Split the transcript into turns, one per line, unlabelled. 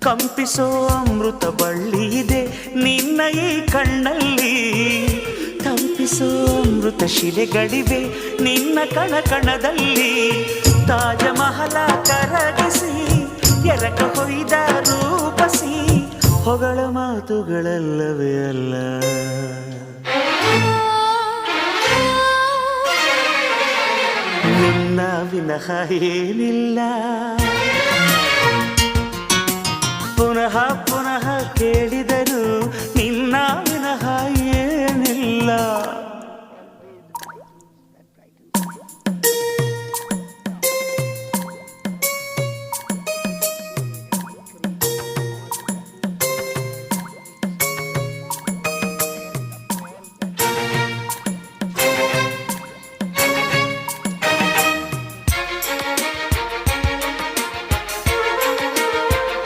ಕಂಪಿಸೋ ಅಮೃತ ಬಳ್ಳಿ ಇದೆ ನಿನ್ನ ಈ ಕಣ್ಣಲ್ಲಿ, ಕಂಪಿಸೋ ಅಮೃತ ಶಿಲೆಗಳಿವೆ ನಿನ್ನ ಕಣ ಕಣದಲ್ಲಿ. ತಾಜ ಮಹಲ ಕರಗಿಸಿ ಎರಕ ಹೊಯ್ದ ರೂಪಸಿ ಹೊಗಳ ಮಾತುಗಳಲ್ಲವೇ ಅಲ್ಲ. ನಿನ್ನ ವಿನಃ ಏನಿಲ್ಲ, ಪುನಃ